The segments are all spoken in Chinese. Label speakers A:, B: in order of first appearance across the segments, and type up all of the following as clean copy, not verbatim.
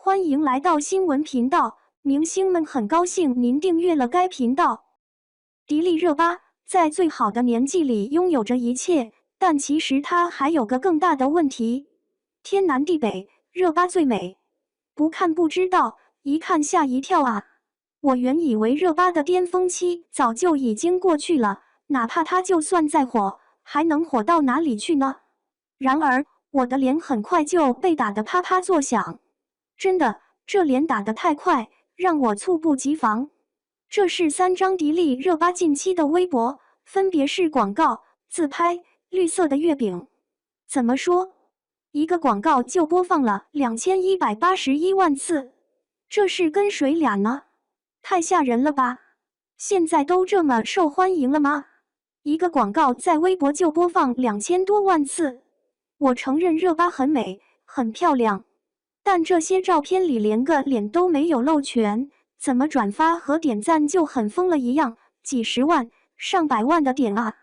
A: 欢迎来到新闻频道，明星们很高兴您订阅了该频道。迪丽热巴在最好的年纪里拥有着一切，但其实她还有个更大的问题。天南地北，热巴最美。不看不知道，一看吓一跳啊！我原以为热巴的巅峰期早就已经过去了，哪怕她就算再火，还能火到哪里去呢？然而，我的脸很快就被打得啪啪作响。真的，这脸打得太快，让我猝不及防。这是3张迪丽热巴近期的微博，分别是广告、自拍、绿色的月饼。怎么说？一个广告就播放了2181万次，这是跟谁俩呢？太吓人了吧！现在都这么受欢迎了吗？一个广告在微博就播放2000多万次。我承认热巴很美，很漂亮。但这些照片里连个脸都没有露全，怎么转发和点赞就很疯了一样，几十万、上百万的点啊！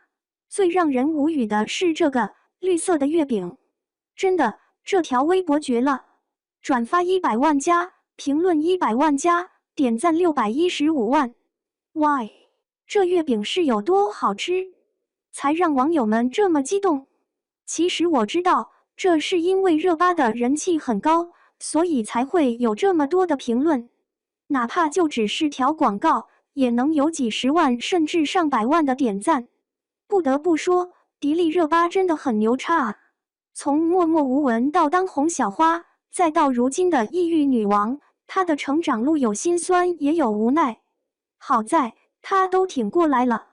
A: 最让人无语的是这个绿色的月饼，真的，这条微博绝了，转发100万加，评论100万加，点赞615万。Why？ 这月饼是有多好吃，才让网友们这么激动？其实我知道，这是因为热巴的人气很高，所以才会有这么多的评论，哪怕就只是条广告，也能有几十万甚至上百万的点赞。不得不说，迪丽热巴真的很牛叉啊！从默默无闻到当红小花，再到如今的异域女王，她的成长路有辛酸也有无奈。好在她都挺过来了。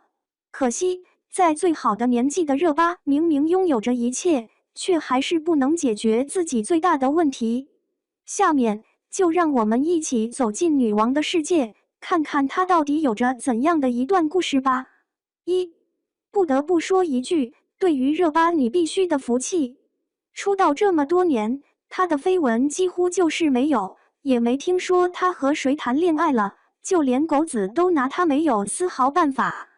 A: 可惜，在最好的年纪的热巴明明拥有着一切，却还是不能解决自己最大的问题。下面就让我们一起走进女王的世界，看看她到底有着怎样的一段故事吧。不得不说一句，对于热巴你必须的服气。出道这么多年，她的绯闻几乎就是没有，也没听说她和谁谈恋爱了，就连狗子都拿她没有丝毫办法。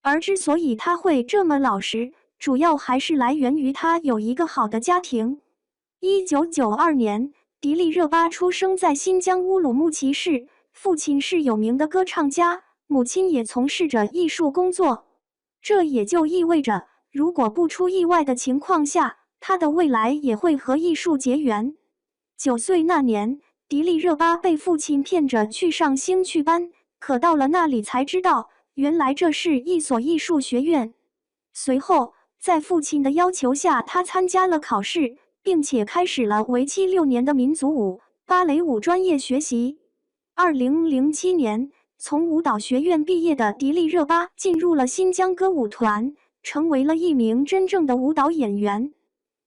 A: 而之所以她会这么老实，主要还是来源于她有一个好的家庭。1992年，迪丽热巴出生在新疆乌鲁木齐市，父亲是有名的歌唱家，母亲也从事着艺术工作。这也就意味着，如果不出意外的情况下，她的未来也会和艺术结缘。9岁那年，迪丽热巴被父亲骗着去上兴趣班，可到了那里才知道，原来这是一所艺术学院。随后，在父亲的要求下，她参加了考试，并且开始了为期6年的民族舞、芭蕾舞专业学习。2007年，从舞蹈学院毕业的迪丽热巴进入了新疆歌舞团，成为了一名真正的舞蹈演员。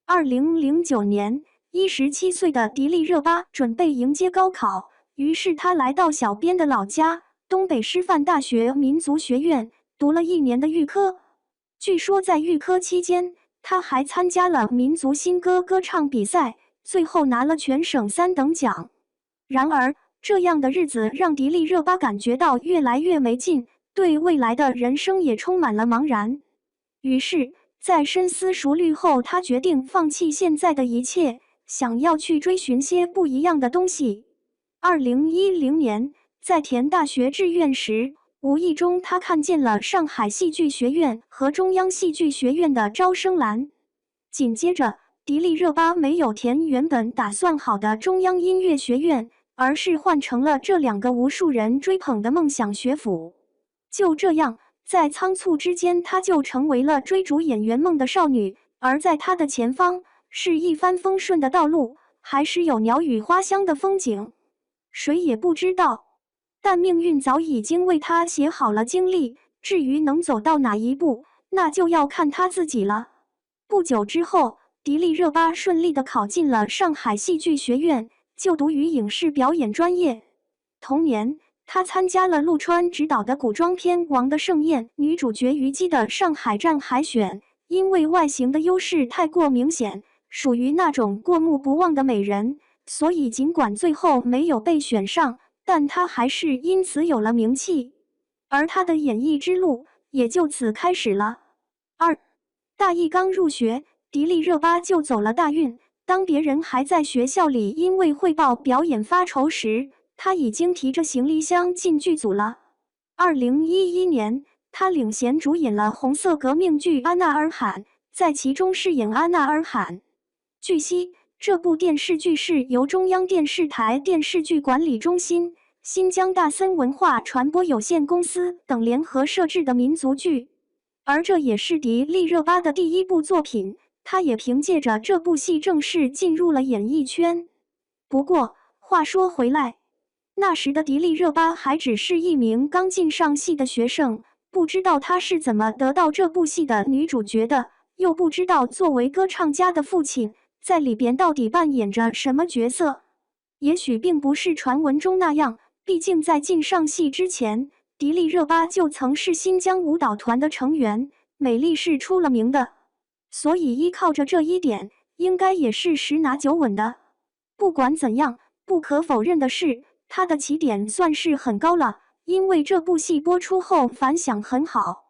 A: 2009年，17岁的迪丽热巴准备迎接高考，于是她来到小编的老家东北师范大学民族学院，读了1年的预科。据说在预科期间，她还参加了民族新歌歌唱比赛，最后拿了全省3等奖。然而，这样的日子让迪丽热巴感觉到越来越没劲，对未来的人生也充满了茫然。于是，在深思熟虑后，她决定放弃现在的一切，想要去追寻些不一样的东西。2010年，在填大学志愿时，无意中她看见了上海戏剧学院和中央戏剧学院的招生栏。紧接着，迪丽热巴没有填原本打算好的中央音乐学院，而是换成了这2个无数人追捧的梦想学府。就这样，在仓促之间，她就成为了追逐演员梦的少女，而在她的前方，是一帆风顺的道路，还是有鸟语花香的风景，谁也不知道。但命运早已经为她写好了经历，至于能走到哪一步，那就要看她自己了。不久之后，迪丽热巴顺利地考进了上海戏剧学院，就读于影视表演专业。同年，她参加了陆川执导的古装片《王的盛宴》女主角虞姬的上海站海选，因为外形的优势太过明显，属于那种过目不忘的美人，所以尽管最后没有被选上，但她还是因此有了名气，而她的演艺之路也就此开始了。大一刚入学，迪丽热巴就走了大运，当别人还在学校里因为汇报表演发愁时，他已经提着行李箱进剧组了。2011年，他领衔主演了红色革命剧《阿纳尔罕》，在其中饰演阿纳尔罕。据悉，这部电视剧是由中央电视台电视剧管理中心、新疆大森文化传播有限公司等联合摄制的民族剧，而这也是迪丽热巴的第一部作品。她也凭借着这部戏正式进入了演艺圈。不过，话说回来，那时的迪丽热巴还只是一名刚进上戏的学生，不知道她是怎么得到这部戏的女主角的，又不知道作为歌唱家的父亲在里边到底扮演着什么角色。也许并不是传闻中那样，毕竟在进上戏之前，迪丽热巴就曾是新疆舞蹈团的成员，美丽是出了名的。所以依靠着这一点，应该也是十拿九稳的。不管怎样，不可否认的是，她的起点算是很高了，因为这部戏播出后反响很好。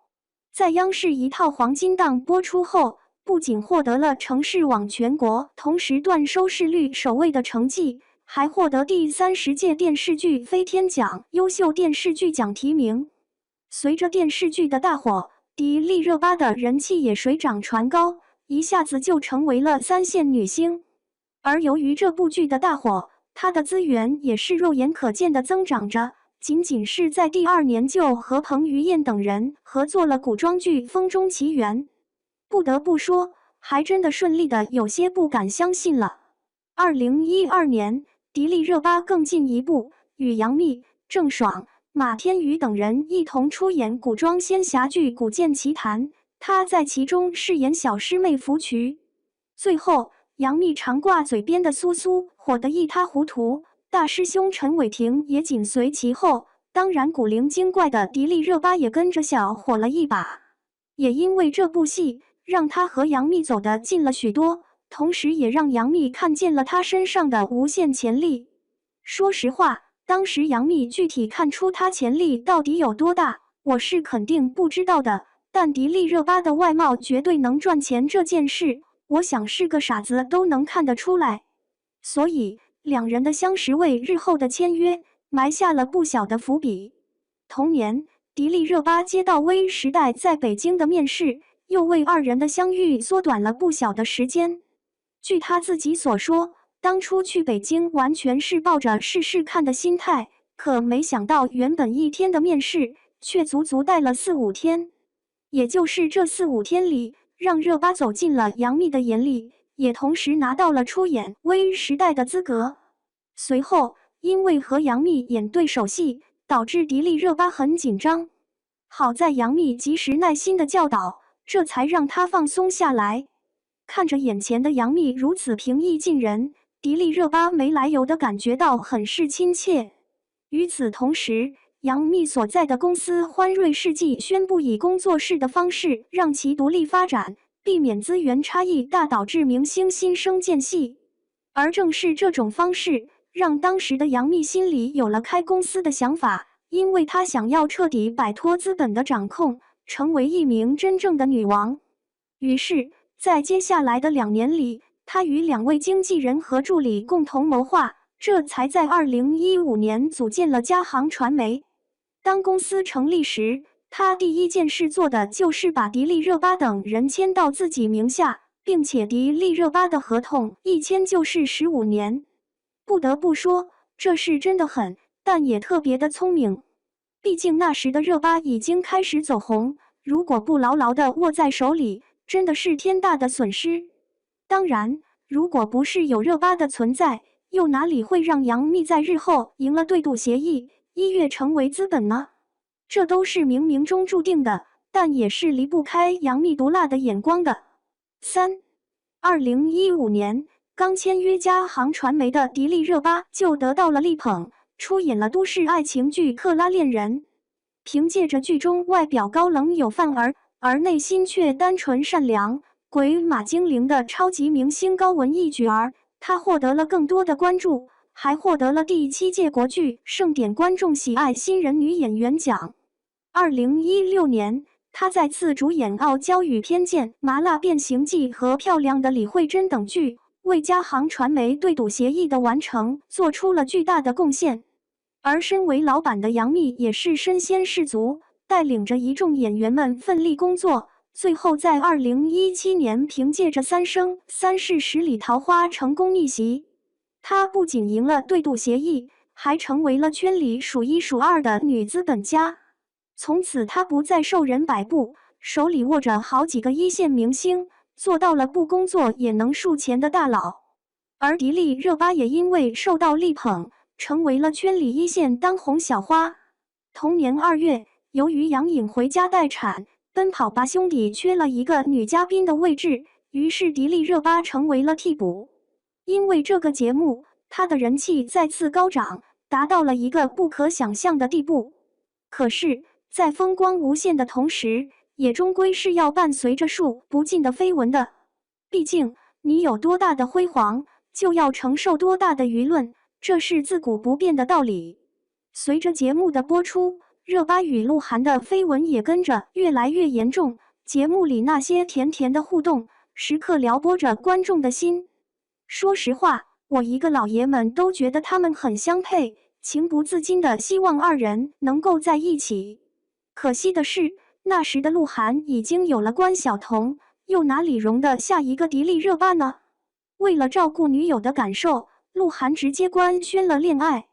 A: 在央视一套黄金档播出后，不仅获得了城市网全国同时段收视率首位的成绩，还获得第30届电视剧飞天奖优秀电视剧奖提名。随着电视剧的大火，迪丽热巴的人气也水涨船高，一下子就成为了3线女星。而由于这部剧的大火，她的资源也是肉眼可见的增长着。仅仅是在第2年就和彭于晏等人合作了古装剧《风中奇缘》，不得不说，还真的顺利的有些不敢相信了。2012年，迪丽热巴更进一步，与杨幂、郑爽、马天宇等人一同出演古装仙侠剧《古剑奇谭》，她在其中饰演小师妹芙蕖。最后，杨幂常挂嘴边的苏苏火得一塌糊涂，大师兄陈伟霆也紧随其后。当然，古灵精怪的迪丽热巴也跟着小火了一把。也因为这部戏，让她和杨幂走得近了许多，同时也让杨幂看见了她身上的无限潜力。说实话，当时杨幂具体看出她潜力到底有多大，我是肯定不知道的。但迪丽热巴的外貌绝对能赚钱这件事，我想是个傻子都能看得出来。所以，两人的相识为日后的签约埋下了不小的伏笔。同年，迪丽热巴接到微时代在北京的面试，又为二人的相遇缩短了不小的时间。据她自己所说，当初去北京完全是抱着试试看的心态，可没想到原本1天的面试，却足足待了4、5天。也就是这4、5天里，让热巴走进了杨幂的眼里，也同时拿到了出演微时代的资格。随后，因为和杨幂演对手戏，导致迪丽热巴很紧张。好在杨幂及时耐心的教导，这才让她放松下来。看着眼前的杨幂如此平易近人，迪丽热巴没来由的感觉到很是亲切。与此同时，杨幂所在的公司欢瑞世纪宣布以工作室的方式让其独立发展，避免资源差异大导致明星心生间隙。而正是这种方式，让当时的杨幂心里有了开公司的想法，因为她想要彻底摆脱资本的掌控，成为一名真正的女王。于是，在接下来的2年里，她与2位经纪人和助理共同谋划，这才在2015年组建了嘉行传媒。当公司成立时，她第一件事做的就是把迪丽热巴等人签到自己名下，并且迪丽热巴的合同一签就是15年。不得不说，这是真的狠，但也特别的聪明。毕竟那时的热巴已经开始走红，如果不牢牢的握在手里，真的是天大的损失。当然，如果不是有热巴的存在，又哪里会让杨幂在日后赢了对赌协议，一跃成为资本呢？这都是冥冥中注定的，但也是离不开杨幂毒辣的眼光的。2015年，刚签约嘉行传媒的迪丽热巴就得到了力捧，出演了都市爱情剧《克拉恋人》。凭借着剧中外表高冷有范儿，而内心却单纯善良、鬼马精灵的超级明星高文艺角儿，她获得了更多的关注，还获得了第7届国剧盛典观众喜爱新人女演员奖。2016年，她再次主演《傲娇与偏见》《麻辣变形记》和《漂亮的李慧珍》等剧，为嘉行传媒对赌协议的完成做出了巨大的贡献。而身为老板的杨幂也是身先士卒，带领着一众演员们奋力工作，最后在2017年凭借着《三生三世十里桃花》成功逆袭。她不仅赢了对赌协议，还成为了圈里数一数二的女资本家。从此她不再受人摆布，手里握着好几个一线明星，做到了不工作也能数钱的大佬。而迪丽热巴也因为受到力捧，成为了圈里一线当红小花。同年2月，由于杨颖回家待产，奔跑吧兄弟缺了一个女嘉宾的位置，于是迪丽热巴成为了替补。因为这个节目，她的人气再次高涨，达到了一个不可想象的地步。可是，在风光无限的同时，也终归是要伴随着数不尽的绯闻的。毕竟，你有多大的辉煌，就要承受多大的舆论，这是自古不变的道理。随着节目的播出，热巴与鹿晗的绯闻也跟着越来越严重。节目里那些甜甜的互动，时刻撩拨着观众的心。说实话，我一个老爷们都觉得他们很相配，情不自禁的希望二人能够在一起。可惜的是，那时的鹿晗已经有了关晓彤，又哪里容得下一个迪丽热巴呢？为了照顾女友的感受，鹿晗直接官宣了恋爱。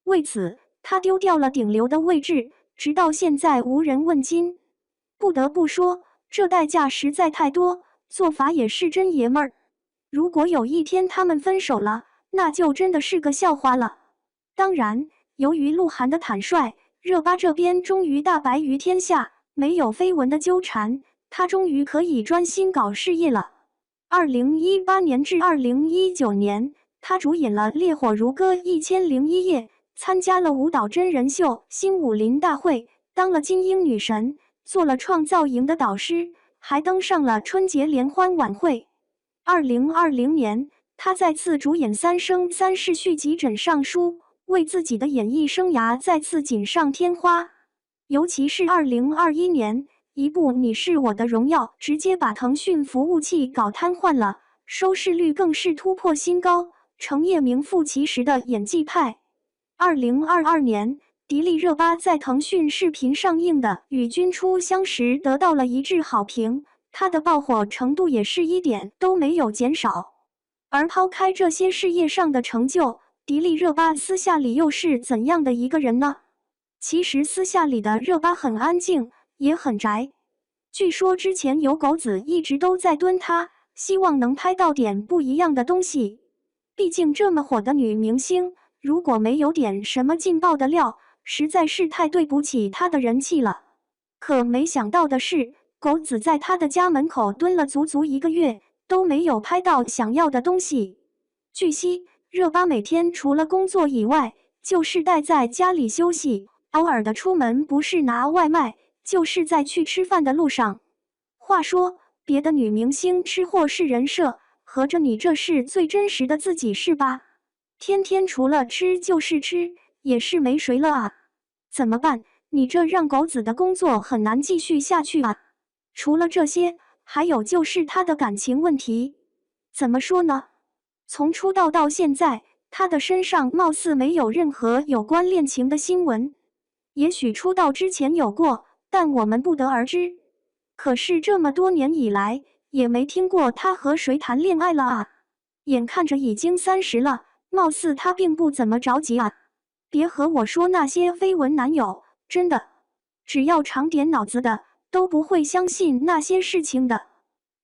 A: 为此，他丢掉了顶流的位置，直到现在无人问津。不得不说，这代价实在太多，做法也是真爷们儿。如果有一天他们分手了，那就真的是个笑话了。当然，由于鹿晗的坦率，热巴这边终于大白于天下，没有绯闻的纠缠，她终于可以专心搞事业了。2018年至2019年，她主演了《烈火如歌1001夜》，参加了舞蹈真人秀《新武林大会》，当了金鹰女神，做了创造营的导师，还登上了春节联欢晚会。2020年，她再次主演《三生三世续集诊上书》，为自己的演艺生涯再次锦上添花。尤其是2021年，一部《你是我的荣耀》直接把腾讯服务器搞瘫痪了，收视率更是突破新高，成业名副其实的演技派。2022年，迪丽热巴在腾讯视频上映的《与君初相识》得到了一致好评，她的爆火程度也是一点都没有减少。而抛开这些事业上的成就，迪丽热巴私下里又是怎样的一个人呢？其实私下里的热巴很安静，也很宅。据说之前有狗子一直都在蹲她，希望能拍到点不一样的东西。毕竟这么火的女明星，如果没有点什么劲爆的料，实在是太对不起她的人气了。可没想到的是，狗子在她的家门口蹲了足足1个月，都没有拍到想要的东西。据悉，热巴每天除了工作以外，就是待在家里休息，偶尔的出门不是拿外卖，就是在去吃饭的路上。话说，别的女明星吃货是人设，合着你这是最真实的自己是吧？天天除了吃就是吃，也是没谁了啊！怎么办？你这让狗子的工作很难继续下去啊！除了这些，还有就是他的感情问题。怎么说呢？从出道到现在，他的身上貌似没有任何有关恋情的新闻。也许出道之前有过，但我们不得而知。可是这么多年以来，也没听过他和谁谈恋爱了啊！眼看着已经30了，貌似他并不怎么着急啊！别和我说那些绯闻男友，真的，只要长点脑子的，都不会相信那些事情的。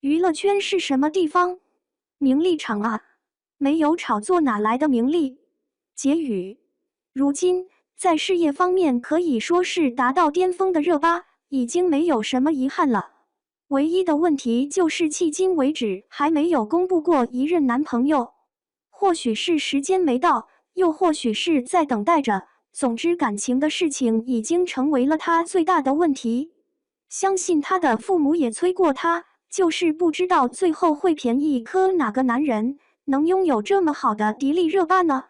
A: 娱乐圈是什么地方？名利场啊！没有炒作哪来的名利？结语：如今，在事业方面可以说是达到巅峰的热巴，已经没有什么遗憾了。唯一的问题就是迄今为止还没有公布过一任男朋友。或许是时间没到，又或许是在等待着。总之，感情的事情已经成为了他最大的问题。相信他的父母也催过他，就是不知道最后会便宜磕哪个男人，能拥有这么好的迪丽热巴呢？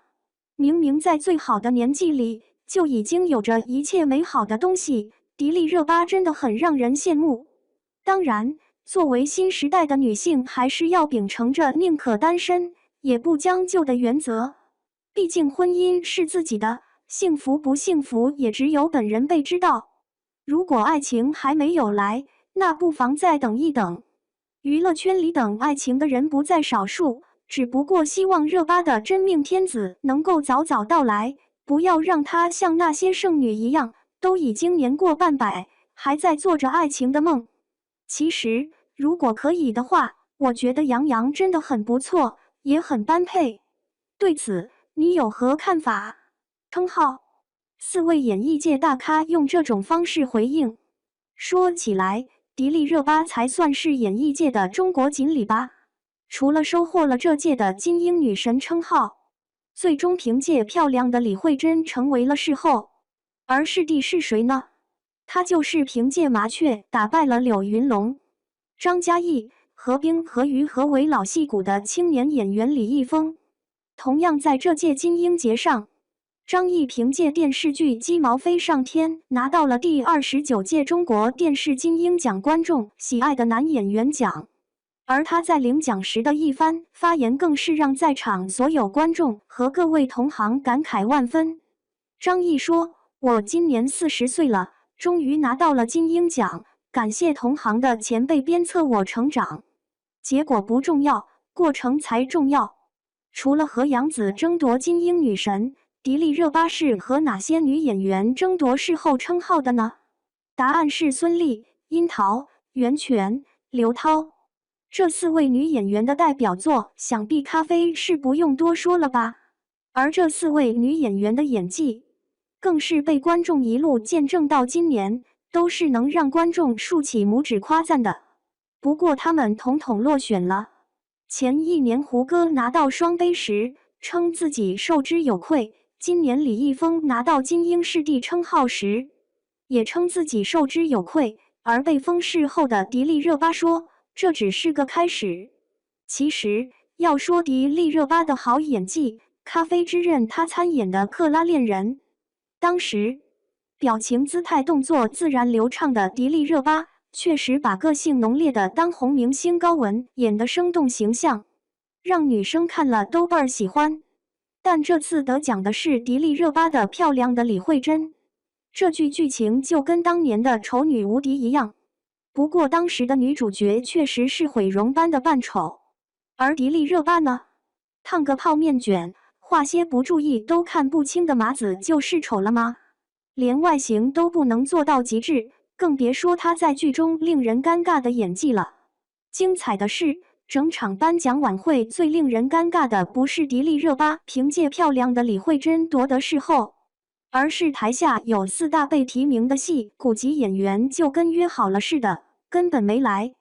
A: 明明在最好的年纪里，就已经有着一切美好的东西，迪丽热巴真的很让人羡慕。当然，作为新时代的女性，还是要秉承着宁可单身也不将就的原则。毕竟婚姻是自己的，幸福不幸福也只有本人辈知道。如果爱情还没有来，那不妨再等一等。娱乐圈里等爱情的人不在少数，只不过希望热巴的真命天子能够早早到来，不要让她像那些剩女一样，都已经年过半百，还在做着爱情的梦。其实，如果可以的话，我觉得杨洋真的很不错，也很般配。对此，你有何看法？称号，4位演艺界大咖用这种方式回应。说起来，迪丽热巴才算是演艺界的中国锦鲤吧。除了收获了这届的金鹰女神称号，最终凭借漂亮的李慧珍成为了视后。而视帝是谁呢？她就是凭借麻雀打败了柳云龙、张嘉译、何冰、何瑜和为老戏骨的青年演员李易峰。同样在这届金鹰节上，张译凭借电视剧《鸡毛飞上天》拿到了第29届中国电视金鹰奖观众喜爱的男演员奖，而他在领奖时的一番发言更是让在场所有观众和各位同行感慨万分。张译说：“我今年40岁了，终于拿到了金鹰奖，感谢同行的前辈鞭策我成长。结果不重要，过程才重要。”除了和杨紫争夺金鹰女神，迪丽热巴是和哪些女演员争夺视后称号的呢？答案是孙俪、樱桃、袁泉、刘涛。这4位女演员的代表作，想必咖啡是不用多说了吧？而这4位女演员的演技，更是被观众一路见证到今年，都是能让观众竖起拇指夸赞的。不过她们统统落选了。前1年胡歌拿到双杯时，称自己受之有愧；今年李易峰拿到金鹰视帝称号时，也称自己受之有愧。而被封视后的迪丽热巴说，这只是个开始。其实，要说迪丽热巴的好演技，咖啡之刃她参演的《克拉恋人》，当时表情、姿态、动作自然流畅的迪丽热巴，确实把个性浓烈的当红明星高雯演得生动形象，让女生看了都倍儿喜欢。但这次得奖的是迪丽热巴的漂亮的李慧珍，这剧剧情就跟当年的丑女无敌一样。不过当时的女主角确实是毁容般的扮丑，而迪丽热巴呢，烫个泡面卷，画些不注意都看不清的麻子就是丑了吗？连外形都不能做到极致，更别说她在剧中令人尴尬的演技了。精彩的是，整场颁奖晚会最令人尴尬的不是迪丽热巴凭借漂亮的李慧珍夺得视后，而是台下有4大被提名的戏骨级演员就跟约好了似的，根本没来。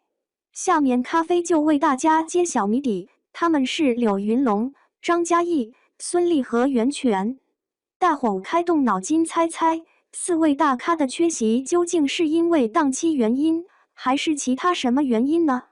A: 下面咖啡就为大家揭晓谜底，他们是柳云龙、张嘉译、孙俪和袁泉。大伙开动脑筋猜猜，4位大咖的缺席究竟是因为档期原因，还是其他什么原因呢？